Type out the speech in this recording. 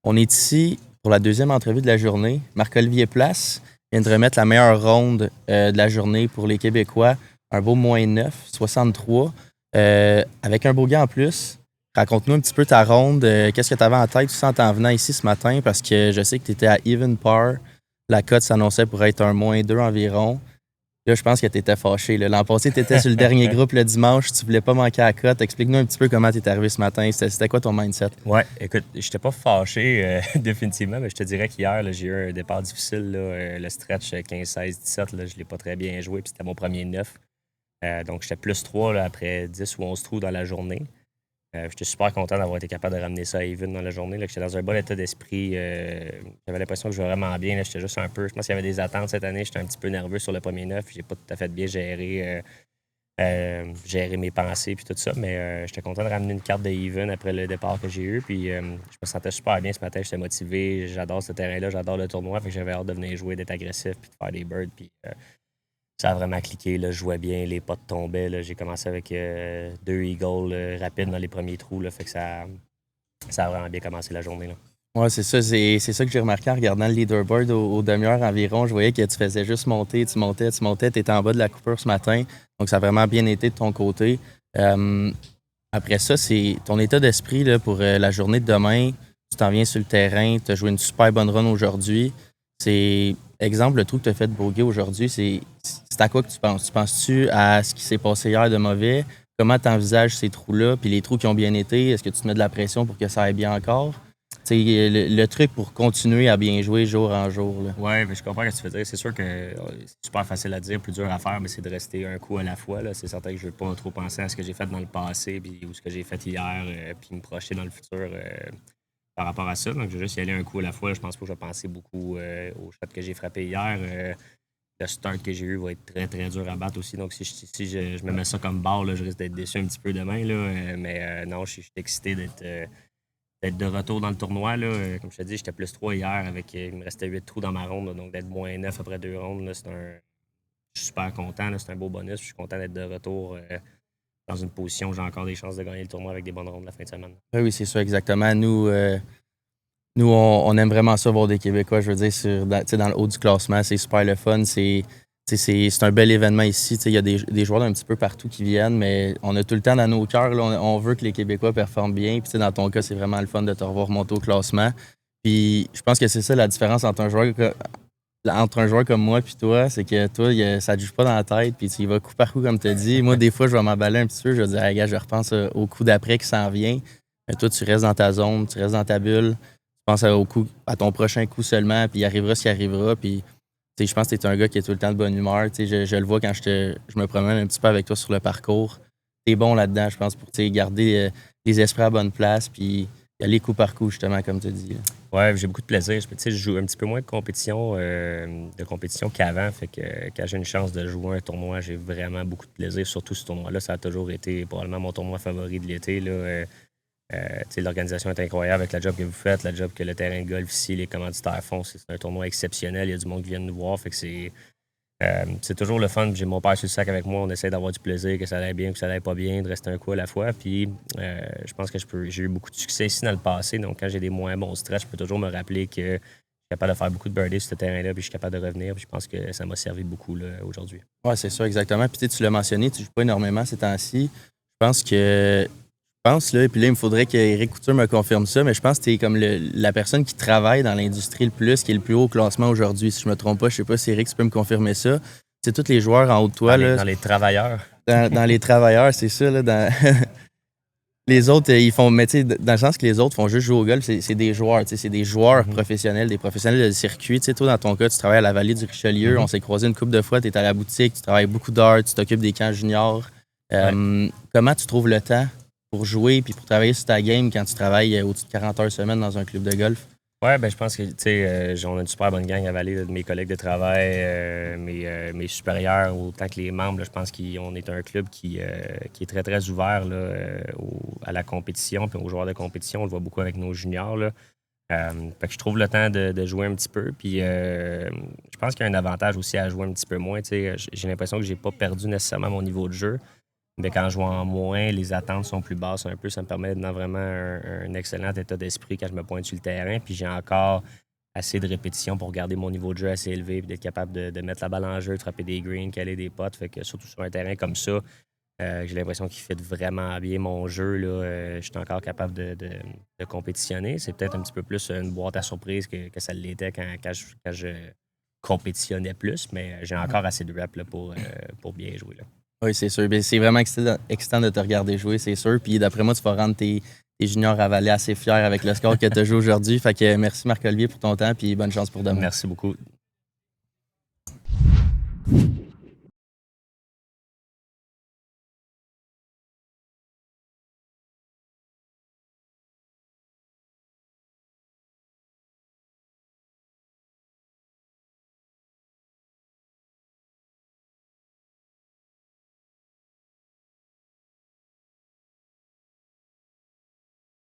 On est ici pour la deuxième entrevue de la journée. Marc-Olivier Place vient de remettre la meilleure ronde de la journée pour les Québécois. Un beau -9, 63, avec un bogey en plus. Raconte-nous un petit peu ta ronde. Qu'est-ce que tu avais en tête tout ça en t'en venant ici ce matin? Parce que je sais que tu étais à even par. La cote s'annonçait pour être un -2 environ. Là, je pense que tu étais fâché. Là. L'an passé, tu étais sur le dernier groupe le dimanche. Tu voulais pas manquer à la cote. Explique-nous un petit peu comment tu es arrivé ce matin. C'était quoi ton mindset? Ouais, écoute, j'étais pas fâché définitivement, mais je te dirais qu'hier, là, j'ai eu un départ difficile. Là, le stretch 15, 16, 17, là, je l'ai pas très bien joué, puis c'était mon premier 9. Donc, j'étais +3 là, après 10 ou 11 trous dans la journée. J'étais super content d'avoir été capable de ramener ça à even dans la journée. Là, j'étais dans un bon état d'esprit. J'avais l'impression que je jouais vraiment bien. Là, j'étais juste un peu. Je pense qu'il y avait des attentes cette année. J'étais un petit peu nerveux sur le premier 9. J'ai pas tout à fait bien gérer mes pensées puis tout ça. Mais j'étais content de ramener une carte de even après le départ que j'ai eu. Puis je me sentais super bien ce matin. J'étais motivé. J'adore ce terrain-là. J'adore le tournoi. Fait que j'avais hâte de venir jouer, d'être agressif puis de faire des birds. Puis ça a vraiment cliqué. Là. Je jouais bien. Les potes tombaient. Là. J'ai commencé avec 2 eagles rapides dans les premiers trous. Là. Fait que ça a vraiment bien commencé la journée. Là. Ouais, c'est ça. C'est ça que j'ai remarqué en regardant le leaderboard aux demi-heures environ. Je voyais que tu faisais juste monter, tu montais. Tu étais en bas de la coupure ce matin. Donc, ça a vraiment bien été de ton côté. Après ça, c'est ton état d'esprit là, pour la journée de demain. Tu t'en viens sur le terrain. Tu as joué une super bonne run aujourd'hui. C'est, exemple, le trou que tu as fait de bogey aujourd'hui, c'est à quoi que tu penses? Tu penses-tu à ce qui s'est passé hier de mauvais? Comment tu envisages ces trous-là? Puis les trous qui ont bien été, est-ce que tu te mets de la pression pour que ça aille bien encore? C'est le truc pour continuer à bien jouer jour en jour. Là. Ouais, mais je comprends ce que tu veux dire. C'est sûr que c'est super facile à dire, plus dur à faire, mais c'est de rester un coup à la fois. Là. C'est certain que je ne veux pas trop penser à ce que j'ai fait dans le passé ou ce que j'ai fait hier, puis me projeter dans le futur par rapport à ça. Donc, je vais juste y aller un coup à la fois. Là. Je pense pas que je vais penser beaucoup au shot que j'ai frappé hier. Le start que j'ai eu va être très, très dur à battre aussi. Donc, si je me mets ça comme barre, là, je risque d'être déçu un petit peu demain. Là. Mais non, je suis excité d'être de retour dans le tournoi. Là. Comme je te dis, j'étais +3 hier avec. Il me restait 8 trous dans ma ronde. Là, donc d'être -9 après 2 rondes, là, je suis super content. Là, c'est un beau bonus. Je suis content d'être de retour dans une position où j'ai encore des chances de gagner le tournoi avec des bonnes rondes la fin de semaine. Oui, c'est ça, exactement. Nous on aime vraiment ça voir des Québécois, je veux dire, dans le haut du classement. C'est super le fun. C'est un bel événement ici. Il y a des joueurs d'un petit peu partout qui viennent, mais on a tout le temps dans nos cœurs. Là, on veut que les Québécois performent bien. Puis, dans ton cas, c'est vraiment le fun de te revoir monter au classement. Puis je pense que c'est ça la différence entre un joueur comme moi et toi, c'est que toi, ça ne te joue pas dans la tête, puis tu y vas coup par coup, comme tu as dit. Moi, des fois, je vais m'emballer un petit peu, je vais dire, hey, gars, je repense au coup d'après qui s'en vient. Mais toi, tu restes dans ta zone, tu restes dans ta bulle, tu penses à ton prochain coup seulement, puis il arrivera ce qui arrivera. Puis, je pense que tu es un gars qui est tout le temps de bonne humeur. Je le vois quand je me promène un petit peu avec toi sur le parcours. Tu es bon là-dedans, je pense, pour garder les esprits à bonne place, puis y aller coup par coup, justement, comme tu dis. Là. Ouais, j'ai beaucoup de plaisir. Je joue un petit peu moins de compétition qu'avant. Fait que quand j'ai une chance de jouer un tournoi, j'ai vraiment beaucoup de plaisir. Surtout ce tournoi-là, ça a toujours été probablement mon tournoi favori de l'été. Là. L'organisation est incroyable avec la job que vous faites, la job que le terrain de golf ici, les commanditaires font. C'est un tournoi exceptionnel. Il y a du monde qui vient nous voir. Fait que c'est toujours le fun. J'ai mon père sur le sac avec moi. On essaie d'avoir du plaisir, que ça aille bien, que ça aille pas bien, de rester un coup à la fois. Puis je pense que j'ai eu beaucoup de succès ici dans le passé. Donc quand j'ai des moins bons stretch, je peux toujours me rappeler que je suis capable de faire beaucoup de birdies sur ce terrain-là, puis je suis capable de revenir. Puis je pense que ça m'a servi beaucoup là, aujourd'hui. Oui, c'est ça, exactement. Puis tu l'as mentionné, tu ne joues pas énormément ces temps-ci. Je pense, là, puis là, il me faudrait qu'Éric Couture me confirme ça, mais je pense que tu es comme la personne qui travaille dans l'industrie le plus, qui est le plus haut au classement aujourd'hui. Si je me trompe pas, je sais pas si Éric, tu peux me confirmer ça. C'est tous les joueurs en haut de toi. Dans les travailleurs. Dans les travailleurs, c'est ça. Là, les autres, ils font. Mais tu sais, dans le sens que les autres font juste jouer au golf, c'est des joueurs. C'est des joueurs professionnels, des professionnels de circuit. Tu sais, toi, dans ton cas, tu travailles à la Vallée du Richelieu. On s'est croisés une couple de fois. Tu es à la boutique, tu travailles beaucoup d'heures, tu t'occupes des camps juniors. Comment tu trouves le temps pour jouer puis pour travailler sur ta game quand tu travailles au-dessus de 40 heures semaine dans un club de golf? Ouais, ben je pense que, tu sais, on a une super bonne gang à Vallée, là, de mes collègues de travail, mes supérieurs, autant que les membres. Là, je pense qu'on est un club qui est très, très ouvert là, à la compétition, puis aux joueurs de compétition. On le voit beaucoup avec nos juniors. Là. Fait que je trouve le temps de jouer un petit peu. Puis je pense qu'il y a un avantage aussi à jouer un petit peu moins. Tu sais, j'ai l'impression que j'ai pas perdu nécessairement mon niveau de jeu. Mais quand je joue en moins, les attentes sont plus basses un peu. Ça me permet d'être dans vraiment un excellent état d'esprit quand je me pointe sur le terrain. Puis j'ai encore assez de répétitions pour garder mon niveau de jeu assez élevé et d'être capable de mettre la balle en jeu, de frapper des greens, caler des potes. Fait que surtout sur un terrain comme ça, j'ai l'impression qu'il fait vraiment bien mon jeu. Là. Je suis encore capable de compétitionner. C'est peut-être un petit peu plus une boîte à surprise que ça l'était quand je compétitionnais plus, mais j'ai encore assez de reps là, pour bien jouer. Là. Oui, c'est sûr. Ben, c'est vraiment excitant de te regarder jouer, c'est sûr. Puis d'après moi, tu vas rendre tes juniors à Vallée assez fiers avec le score que tu as joué aujourd'hui. Fait que merci Marc-Olivier pour ton temps, puis bonne chance pour demain. Merci beaucoup.